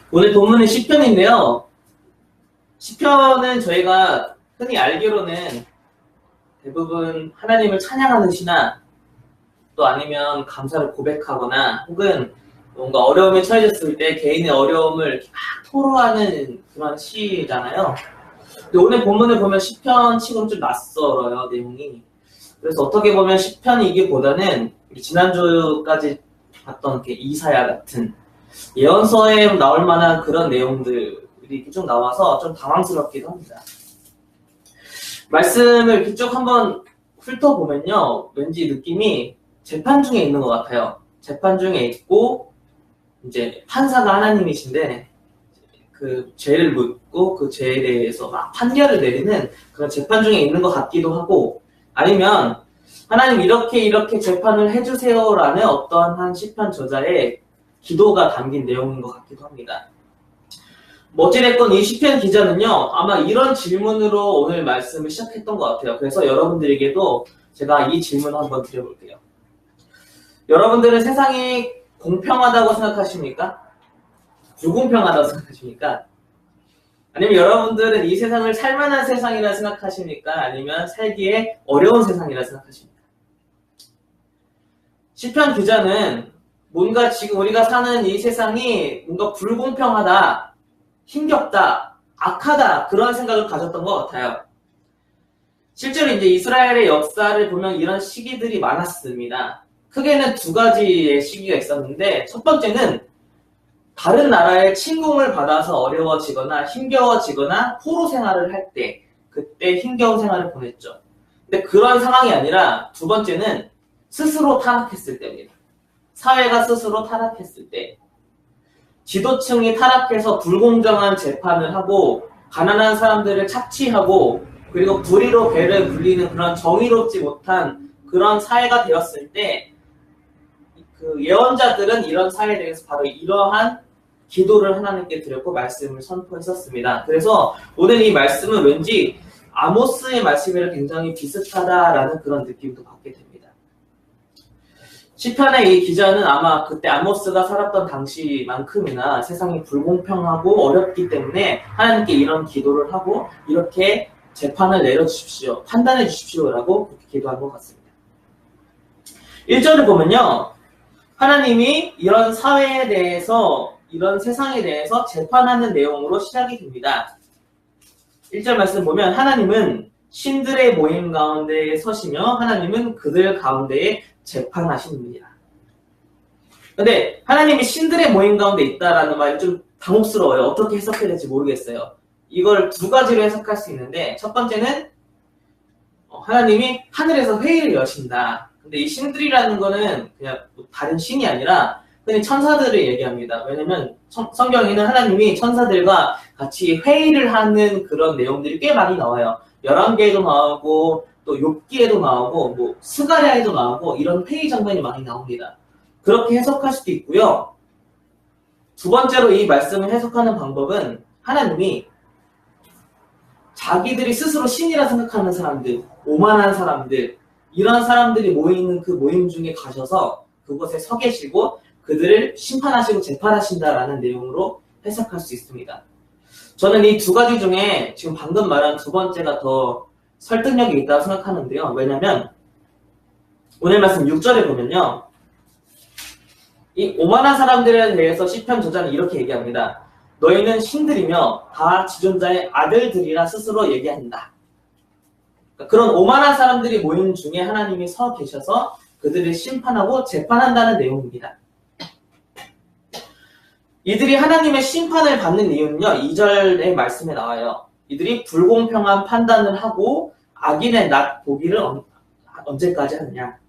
오늘 본문은 시편인데요. 시편은 저희가 흔히 알기로는 대부분 하나님을 찬양하는 시나 또 아니면 감사를 고백하거나 혹은 뭔가 어려움에 처해졌을 때 개인의 어려움을 이렇게 막 토로하는 그런 시잖아요. 근데 오늘 본문을 보면 시편 치고는 좀 낯설어요, 내용이. 그래서 어떻게 보면 시편이기보다는 지난주까지 봤던 이사야 같은 예언서에 나올 만한 그런 내용들이 좀 나와서 좀 당황스럽기도 합니다. 말씀을 이렇게 쭉 한번 훑어보면요, 왠지 느낌이 재판 중에 있는 것 같아요. 재판 중에 있고 이제 판사가 하나님이신데 그 죄를 묻고 그 죄에 대해서 막 판결을 내리는 그런 재판 중에 있는 것 같기도 하고, 아니면 하나님 이렇게 재판을 해주세요라는 어떠한 한 시편 저자의 기도가 담긴 내용인 것 같기도 합니다. 어찌됐건 이 시편 기자는요, 아마 이런 질문으로 오늘 말씀을 시작했던 것 같아요. 그래서 여러분들에게도 제가 이 질문을 한번 드려볼게요. 여러분들은 세상이 공평하다고 생각하십니까? 불공평하다고 생각하십니까? 아니면 여러분들은 이 세상을 살만한 세상이라 생각하십니까? 아니면 살기에 어려운 세상이라 생각하십니까? 시편 기자는 뭔가 지금 우리가 사는 이 세상이 뭔가 불공평하다, 힘겹다, 악하다, 그런 생각을 가졌던 것 같아요. 실제로 이제 이스라엘의 역사를 보면 이런 시기들이 많았습니다. 크게는 두 가지의 시기가 있었는데, 첫 번째는 다른 나라의 침공을 받아서 어려워지거나 힘겨워지거나 포로 생활을 할 때, 그때 힘겨운 생활을 보냈죠. 근데 그런 상황이 아니라 두 번째는 스스로 타락했을 때입니다. 사회가 스스로 타락했을 때, 지도층이 타락해서 불공정한 재판을 하고 가난한 사람들을 착취하고 그리고 불의로 배를 불리는 그런 정의롭지 못한 그런 사회가 되었을 때, 그 예언자들은 이런 사회에 대해서 바로 이러한 기도를 하나님께 드렸고 말씀을 선포했었습니다. 그래서 오늘 이 말씀은 왠지 아모스의 말씀이랑 굉장히 비슷하다라는 그런 느낌도 받게 됩니다. 시편의 이 기자는 아마 그때 아모스가 살았던 당시만큼이나 세상이 불공평하고 어렵기 때문에 하나님께 이런 기도를 하고 이렇게 재판을 내려주십시오, 판단해 주십시오라고 그렇게 기도한 것 같습니다. 1절을 보면요, 하나님이 이런 사회에 대해서, 이런 세상에 대해서 재판하는 내용으로 시작이 됩니다. 1절 말씀 보면 하나님은 신들의 모임 가운데에 서시며 하나님은 그들 가운데에 재판하십니다. 근데 하나님이 신들의 모임 가운데 있다라는 말이 좀 당혹스러워요. 어떻게 해석해야 될지 모르겠어요. 이걸 두 가지로 해석할 수 있는데, 첫 번째는 하나님이 하늘에서 회의를 여신다. 근데 이 신들이라는 거는 그냥 다른 신이 아니라 그냥 천사들을 얘기합니다. 왜냐면 성경에는 하나님이 천사들과 같이 회의를 하는 그런 내용들이 꽤 많이 나와요. 열왕기에도 나오고 또 욥기에도 나오고 뭐 스가랴에도 나오고 이런 회의 장면이 많이 나옵니다. 그렇게 해석할 수도 있고요. 두 번째로 이 말씀을 해석하는 방법은 하나님이 자기들이 스스로 신이라 생각하는 사람들, 오만한 사람들, 이런 사람들이 모이는 그 모임 중에 가셔서 그곳에 서 계시고 그들을 심판하시고 재판하신다라는 내용으로 해석할 수 있습니다. 저는 이 두 가지 중에 지금 방금 말한 두 번째가 더 설득력이 있다고 생각하는데요. 왜냐면 오늘 말씀 6절에 보면요, 이 오만한 사람들에 대해서 시편 저자는 이렇게 얘기합니다. 너희는 신들이며 다 지존자의 아들들이라 스스로 얘기한다. 그런 오만한 사람들이 모인 중에 하나님이 서 계셔서 그들을 심판하고 재판한다는 내용입니다. 이들이 하나님의 심판을 받는 이유는요, 2절의 말씀에 나와요. 이들이 불공평한 판단을 하고 악인의 낯 보기를 언제까지 하느냐.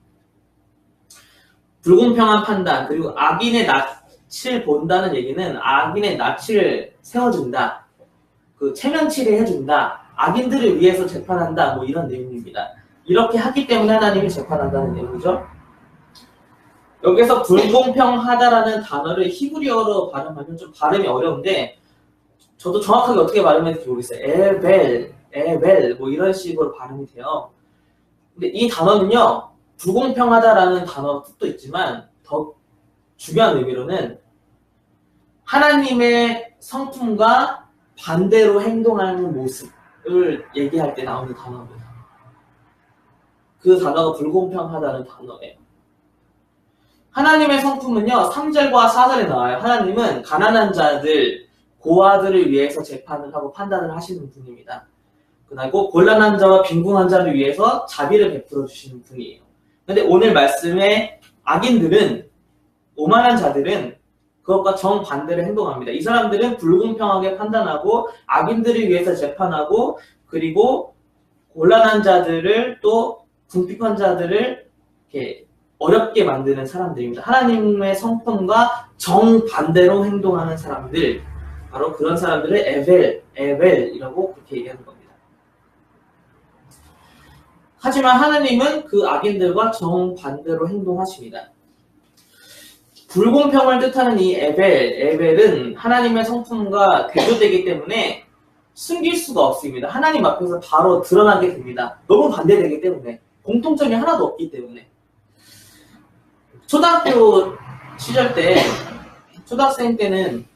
불공평한 판단, 그리고 악인의 낯을 본다는 얘기는 악인의 낯을 세워준다, 그 체면치레 해준다, 악인들을 위해서 재판한다, 뭐 이런 내용입니다. 이렇게 하기 때문에 하나님이 재판한다는 내용이죠. 여기서 불공평하다라는 단어를 히브리어로 발음하면 좀 발음이 어려운데 저도 정확하게 어떻게 발음해야 될지 모르겠어요. 에벨 뭐 이런 식으로 발음이 돼요. 근데 이 단어는요, 불공평하다라는 단어 뜻도 있지만 더 중요한 의미로는 하나님의 성품과 반대로 행동하는 모습을 얘기할 때 나오는 단어입니다. 그 단어가 불공평하다는 단어예요. 하나님의 성품은요, 3절과 4절에 나와요. 하나님은 가난한 자들, 고아들을 위해서 재판을 하고 판단을 하시는 분입니다. 그리고 곤란한 자와 빈궁한 자를 위해서 자비를 베풀어 주시는 분이에요. 근데 오늘 말씀의 악인들은, 오만한 자들은 그것과 정반대로 행동합니다. 이 사람들은 불공평하게 판단하고 악인들을 위해서 재판하고 그리고 곤란한 자들을 또 궁핍한 자들을 이렇게 어렵게 만드는 사람들입니다. 하나님의 성품과 정반대로 행동하는 사람들, 바로 그런 사람들을 에벨이라고 그렇게 얘기하는 겁니다. 하지만 하나님은 그 악인들과 정반대로 행동하십니다. 불공평을 뜻하는 이 에벨은 하나님의 성품과 대조되기 때문에 숨길 수가 없습니다. 하나님 앞에서 바로 드러나게 됩니다. 너무 반대되기 때문에, 공통점이 하나도 없기 때문에. 초등학교 시절 때, 초등학생 때는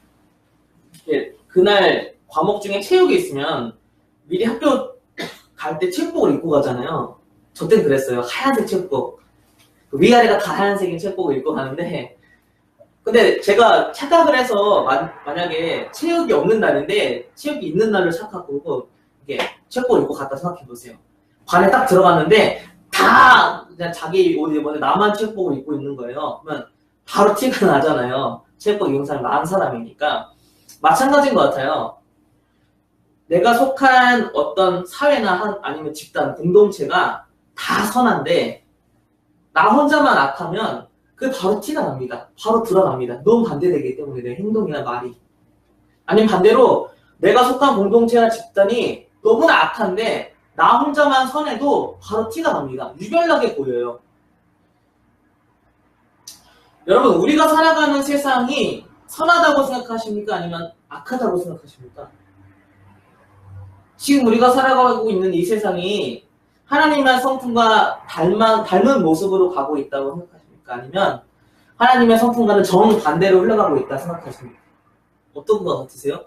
그날 과목 중에 체육이 있으면 미리 학교 갈 때 체육복을 입고 가잖아요. 저 땐 그랬어요. 하얀색 체육복. 위아래가 다 하얀색인 체육복을 입고 가는데, 근데 제가 착각을 해서 만약에 체육이 없는 날인데 체육이 있는 날을 착각하고 이게 체육복을 입고 갔다 생각해보세요. 반에 딱 들어갔는데 다 그냥 자기 옷 입었는데 나만 체육복을 입고 있는 거예요. 그러면 바로 티가 나잖아요. 체육복 입은 사람이 많은 사람이니까. 마찬가지인 것 같아요. 내가 속한 어떤 사회나 아니면 집단, 공동체가 다 선한데 나 혼자만 악하면 그 바로 티가 납니다. 바로 드러납니다. 너무 반대되기 때문에 내 행동이나 말이. 아니면 반대로 내가 속한 공동체나 집단이 너무나 악한데 나 혼자만 선해도 바로 티가 납니다. 유별나게 보여요. 여러분, 우리가 살아가는 세상이 선하다고 생각하십니까? 아니면 악하다고 생각하십니까? 지금 우리가 살아가고 있는 이 세상이 하나님의 성품과 닮은 모습으로 가고 있다고 생각하십니까? 아니면 하나님의 성품과는 정반대로 흘러가고 있다 생각하십니까? 어떤 것 같으세요?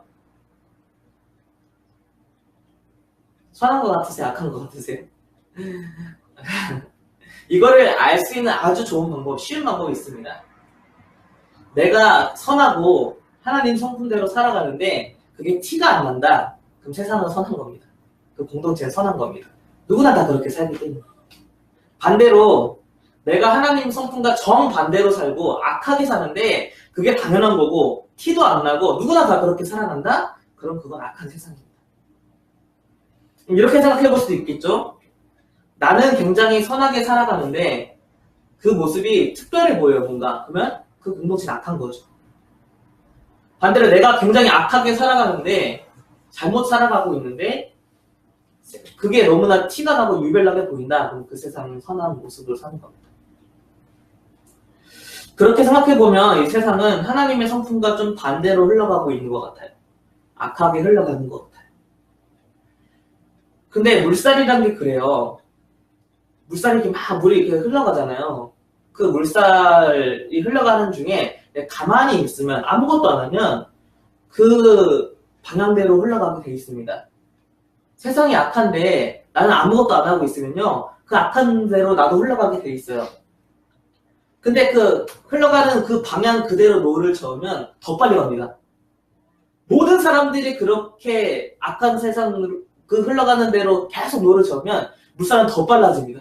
선한 것 같으세요? 악한 것 같으세요? 이거를 알 수 있는 아주 좋은 방법, 쉬운 방법이 있습니다. 내가 선하고 하나님 성품대로 살아가는데 그게 티가 안 난다. 그럼 세상은 선한 겁니다. 그 공동체는 선한 겁니다. 누구나 다 그렇게 살기 때문에. 반대로 내가 하나님 성품과 정반대로 살고 악하게 사는데 그게 당연한 거고 티도 안 나고 누구나 다 그렇게 살아간다? 그럼 그건 악한 세상입니다. 이렇게 생각해 볼 수도 있겠죠? 나는 굉장히 선하게 살아가는데 그 모습이 특별해 보여요, 뭔가. 그러면 그 공동체는 악한 거죠. 반대로 내가 굉장히 악하게 살아가는데 잘못 살아가고 있는데 그게 너무나 티가 나고 유별나게 보인다. 그럼 그 세상은 선한 모습으로 사는 겁니다. 그렇게 생각해보면 이 세상은 하나님의 성품과 좀 반대로 흘러가고 있는 것 같아요. 악하게 흘러가는 것 같아요. 근데 물살이란 게 그래요. 물살이 이렇게 막 물이 이렇게 흘러가잖아요. 그 물살이 흘러가는 중에 가만히 있으면 아무것도 안 하면 그 방향대로 흘러가게 돼 있습니다. 세상이 악한데 나는 아무것도 안 하고 있으면요. 그 악한 대로 나도 흘러가게 돼 있어요. 근데 그 흘러가는 그 방향 그대로 노를 저으면 더 빨리 갑니다. 모든 사람들이 그렇게 악한 세상으로 그 흘러가는 대로 계속 노를 저으면 물살은 더 빨라집니다.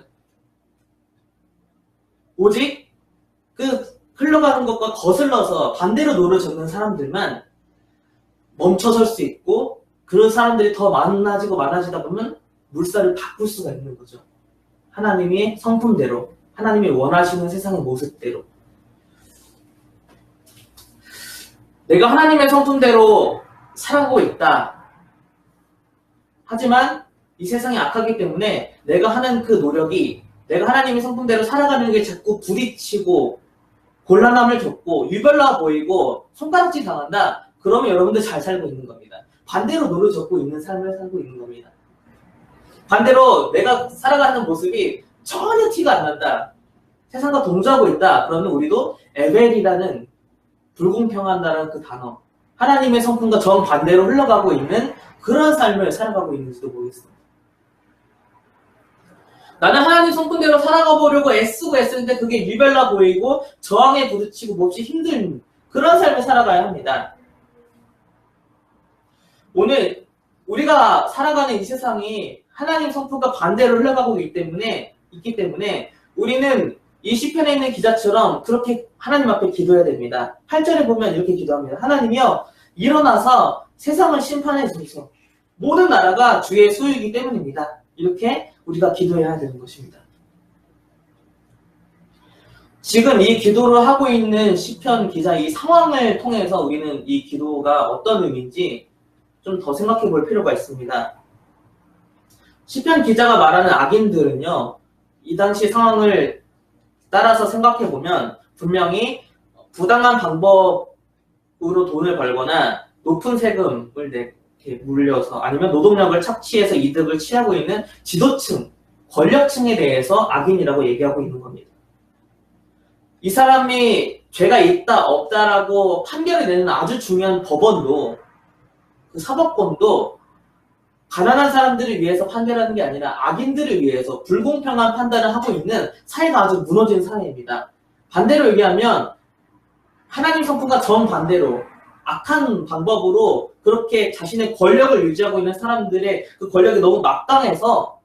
오직 그 흘러가는 것과 거슬러서 반대로 노를 젓는 사람들만 멈춰설 수 있고 그런 사람들이 더 많아지다 보면 물살을 바꿀 수가 있는 거죠. 하나님의 성품대로, 하나님이 원하시는 세상의 모습대로. 내가 하나님의 성품대로 살아가고 있다. 하지만 이 세상이 악하기 때문에 내가 하는 그 노력이 내가 하나님의 성품대로 살아가는 게 자꾸 부딪히고 곤란함을 겪고 유별나 보이고 손가락질 당한다. 그러면 여러분들 잘 살고 있는 겁니다. 반대로 노를 젓고 있는 삶을 살고 있는 겁니다. 반대로 내가 살아가는 모습이 전혀 티가 안 난다. 세상과 동조하고 있다. 그러면 우리도 에벨이라는 불공평한다는 그 단어, 하나님의 성품과 정반대로 흘러가고 있는 그런 삶을 살아가고 있는지도 모르겠습니다. 나는 하나님 성품대로 살아가 보려고 애쓰고 애쓰는데 그게 유별나 보이고 저항에 부딪히고 몹시 힘든 그런 삶을 살아가야 합니다. 오늘 우리가 살아가는 이 세상이 하나님 성품과 반대로 흘러가고 있기 때문에 우리는 이 시편에 있는 기자처럼 그렇게 하나님 앞에 기도해야 됩니다. 8절에 보면 이렇게 기도합니다. 하나님이여 일어나서 세상을 심판해 주소서. 모든 나라가 주의 소유이기 때문입니다. 이렇게 우리가 기도해야 되는 것입니다. 지금 이 기도를 하고 있는 시편 기자 이 상황을 통해서 우리는 이 기도가 어떤 의미인지 좀 더 생각해 볼 필요가 있습니다. 시편 기자가 말하는 악인들은요, 이 당시 상황을 따라서 생각해 보면 분명히 부당한 방법으로 돈을 벌거나 높은 세금을 물려서 아니면 노동력을 착취해서 이득을 취하고 있는 지도층, 권력층에 대해서 악인이라고 얘기하고 있는 겁니다. 이 사람이 죄가 있다 없다라고 판결을 내는 아주 중요한 법원도 그 사법권도 가난한 사람들을 위해서 판결하는 게 아니라 악인들을 위해서 불공평한 판단을 하고 있는 사회가 아주 무너진 사회입니다. 반대로 얘기하면 하나님 성품과 정반대로 악한 방법으로 그렇게 자신의 권력을 유지하고 있는 사람들의 그 권력이 너무 막강해서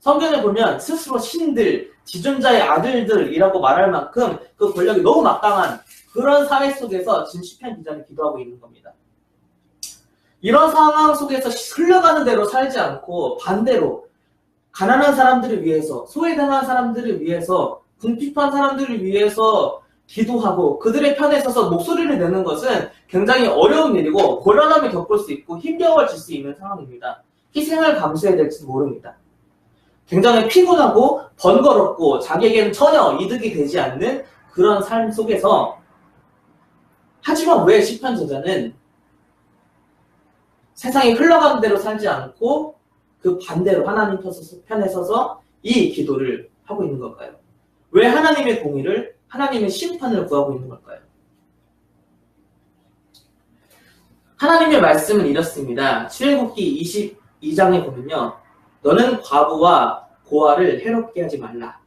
성경을 보면 스스로 신들, 지존자의 아들들이라고 말할 만큼 그 권력이 너무 막강한 그런 사회 속에서 지금 시편 기자는 기도하고 있는 겁니다. 이런 상황 속에서 흘러가는 대로 살지 않고 반대로 가난한 사람들을 위해서, 소외당한 사람들을 위해서, 궁핍한 사람들을 위해서 기도하고 그들의 편에 서서 목소리를 내는 것은 굉장히 어려운 일이고 곤란함을 겪을 수 있고 힘겨워질 수 있는 상황입니다. 희생을 감수해야 될지 모릅니다. 굉장히 피곤하고 번거롭고 자기에게는 전혀 이득이 되지 않는 그런 삶 속에서 하지만 왜 시편 저자는 세상이 흘러가는 대로 살지 않고 그 반대로 하나님 편에 서서 이 기도를 하고 있는 걸까요? 왜 하나님의 공의를, 하나님의 심판을 구하고 있는 걸까요? 하나님의 말씀은 이렇습니다. 출애굽기 22장에 보면요. 너는 과부와 고아를 해롭게 하지 말라.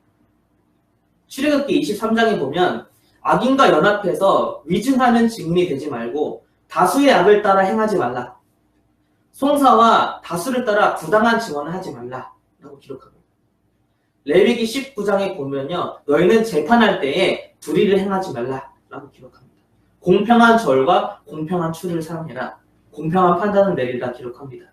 출애굽기 23장에 보면 악인과 연합해서 위증하는 증인이 되지 말고 다수의 악을 따라 행하지 말라. 송사와 다수를 따라 부당한 증언을 하지 말라 라고 기록합니다. 레위기 19장에 보면요. 너희는 재판할 때에 불의를 행하지 말라 라고 기록합니다. 공평한 절과 공평한 추를 사랑해라. 공평한 판단을 내리라 기록합니다.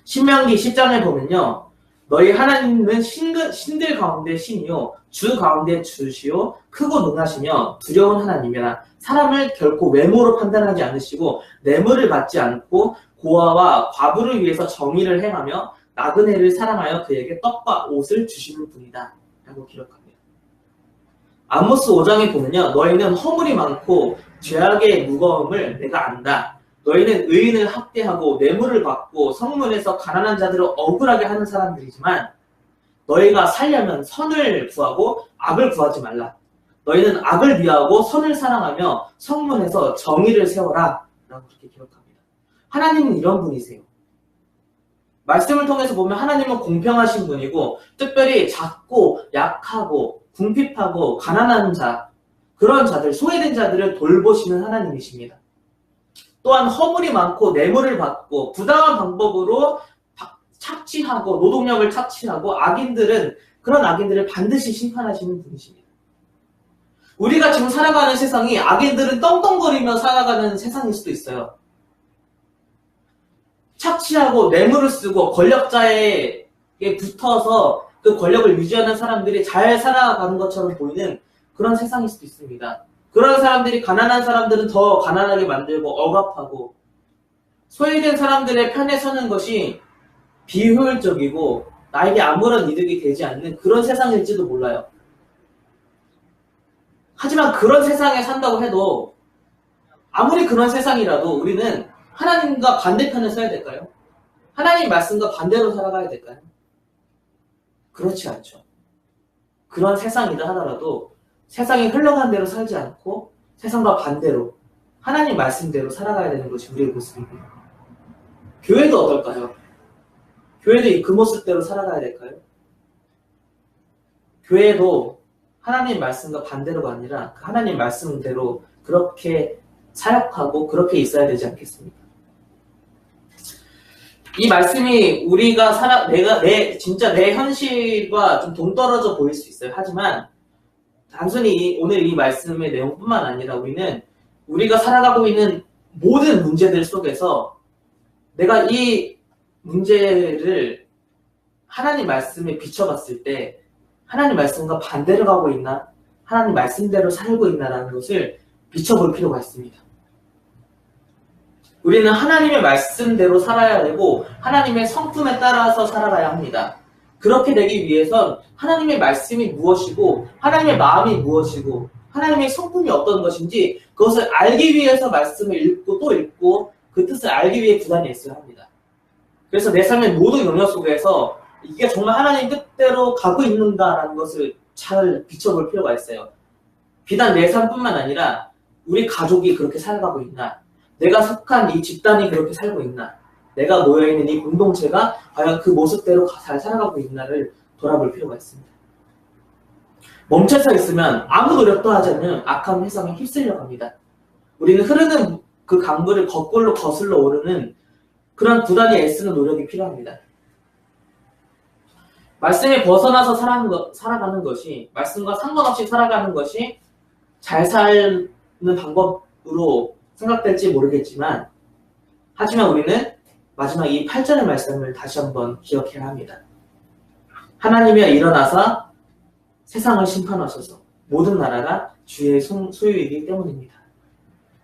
신명기 10장에 보면요. 너희 하나님은 신들 가운데 신이요 주 가운데 주시요 크고 능하시며 두려운 하나님이라. 사람을 결코 외모로 판단하지 않으시고 뇌물을 받지 않고 고아와 과부를 위해서 정의를 행하며 나그네를 사랑하여 그에게 떡과 옷을 주시는 분이다 라고 기록합니다. 아모스 5장에 보면요. 너희는 허물이 많고 죄악의 무거움을 내가 안다. 너희는 의인을 학대하고 뇌물을 받고 성문에서 가난한 자들을 억울하게 하는 사람들이지만 너희가 살려면 선을 구하고 악을 구하지 말라. 너희는 악을 미워하고 선을 사랑하며 성문에서 정의를 세워라 라고 그렇게 기록합니다. 하나님은 이런 분이세요. 말씀을 통해서 보면 하나님은 공평하신 분이고 특별히 작고 약하고 궁핍하고 가난한 자, 그런 자들, 소외된 자들을 돌보시는 하나님이십니다. 또한 허물이 많고 뇌물을 받고 부당한 방법으로 착취하고 노동력을 착취하고 그런 악인들을 반드시 심판하시는 분이십니다. 우리가 지금 살아가는 세상이 악인들은 떵떵거리며 살아가는 세상일 수도 있어요. 착취하고 뇌물을 쓰고 권력자에게 붙어서 그 권력을 유지하는 사람들이 잘 살아가는 것처럼 보이는 그런 세상일 수도 있습니다. 그런 사람들이 가난한 사람들은 더 가난하게 만들고 억압하고 소외된 사람들의 편에 서는 것이 비효율적이고 나에게 아무런 이득이 되지 않는 그런 세상일지도 몰라요. 하지만 그런 세상에 산다고 해도 아무리 그런 세상이라도 우리는 하나님과 반대편을 서야 될까요? 하나님 말씀과 반대로 살아가야 될까요? 그렇지 않죠. 그런 세상이다 하더라도 세상이 흘러간 대로 살지 않고 세상과 반대로 하나님 말씀대로 살아가야 되는 것이 우리의 모습입니다. 교회도 어떨까요? 교회도 그 모습대로 살아가야 될까요? 교회도 하나님 말씀과 반대로가 아니라 하나님 말씀대로 그렇게 사역하고 그렇게 있어야 되지 않겠습니까? 이 말씀이 우리가 진짜 내 현실과 좀 동떨어져 보일 수 있어요. 하지만 단순히 오늘 이 말씀의 내용뿐만 아니라 우리는 우리가 살아가고 있는 모든 문제들 속에서 내가 이 문제를 하나님 말씀에 비춰봤을 때 하나님 말씀과 반대로 가고 있나? 하나님 말씀대로 살고 있나라는 것을 비춰볼 필요가 있습니다. 우리는 하나님의 말씀대로 살아야 되고 하나님의 성품에 따라서 살아가야 합니다. 그렇게 되기 위해선 하나님의 말씀이 무엇이고 하나님의 마음이 무엇이고 하나님의 성품이 어떤 것인지 그것을 알기 위해서 말씀을 읽고 또 읽고 그 뜻을 알기 위해 구단이 있어야 합니다. 그래서 내 삶의 모든 영역 속에서 이게 정말 하나님 뜻대로 가고 있는가라는 것을 잘 비춰볼 필요가 있어요. 비단 내 삶뿐만 아니라 우리 가족이 그렇게 살아가고 있나? 내가 속한 이 집단이 그렇게 살고 있나? 내가 모여있는 이 공동체가 과연 그 모습대로 잘 살아가고 있나를 돌아볼 필요가 있습니다. 멈춰서 있으면 아무 노력도 하지 않는 악한 회상에 휩쓸려 갑니다. 우리는 흐르는 그 강물을 거꾸로 거슬러 오르는 그런 부단히 애쓰는 노력이 필요합니다. 말씀에 벗어나서 살아가는 것이, 말씀과 상관없이 살아가는 것이 잘 사는 방법으로 생각될지 모르겠지만, 하지만 우리는 마지막 이 8절의 말씀을 다시 한번 기억해야 합니다. 하나님이 일어나서 세상을 심판하셔서 모든 나라가 주의 소유이기 때문입니다.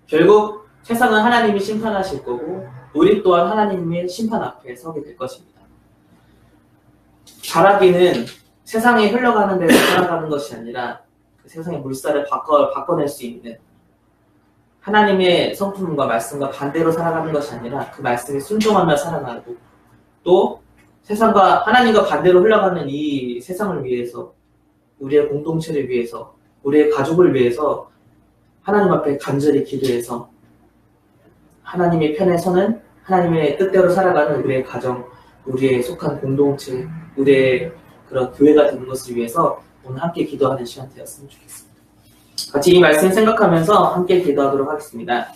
결국 세상은 하나님이 심판하실 거고 우리 또한 하나님의 심판 앞에 서게 될 것입니다. 자라기는 세상에 흘러가는 데서 살아가는 것이 아니라 그 세상의 물살을 바꿔낼 수 있는 하나님의 성품과 말씀과 반대로 살아가는 것이 아니라 그 말씀에 순종하며 살아가고 또 세상과 하나님과 반대로 흘러가는 이 세상을 위해서 우리의 공동체를 위해서 우리의 가족을 위해서 하나님 앞에 간절히 기도해서 하나님의 편에 서는 하나님의 뜻대로 살아가는 우리의 가정, 우리의 속한 공동체, 우리의 그런 교회가 되는 것을 위해서 오늘 함께 기도하는 시간 되었으면 좋겠습니다. 같이 이 말씀 생각하면서 함께 기도하도록 하겠습니다.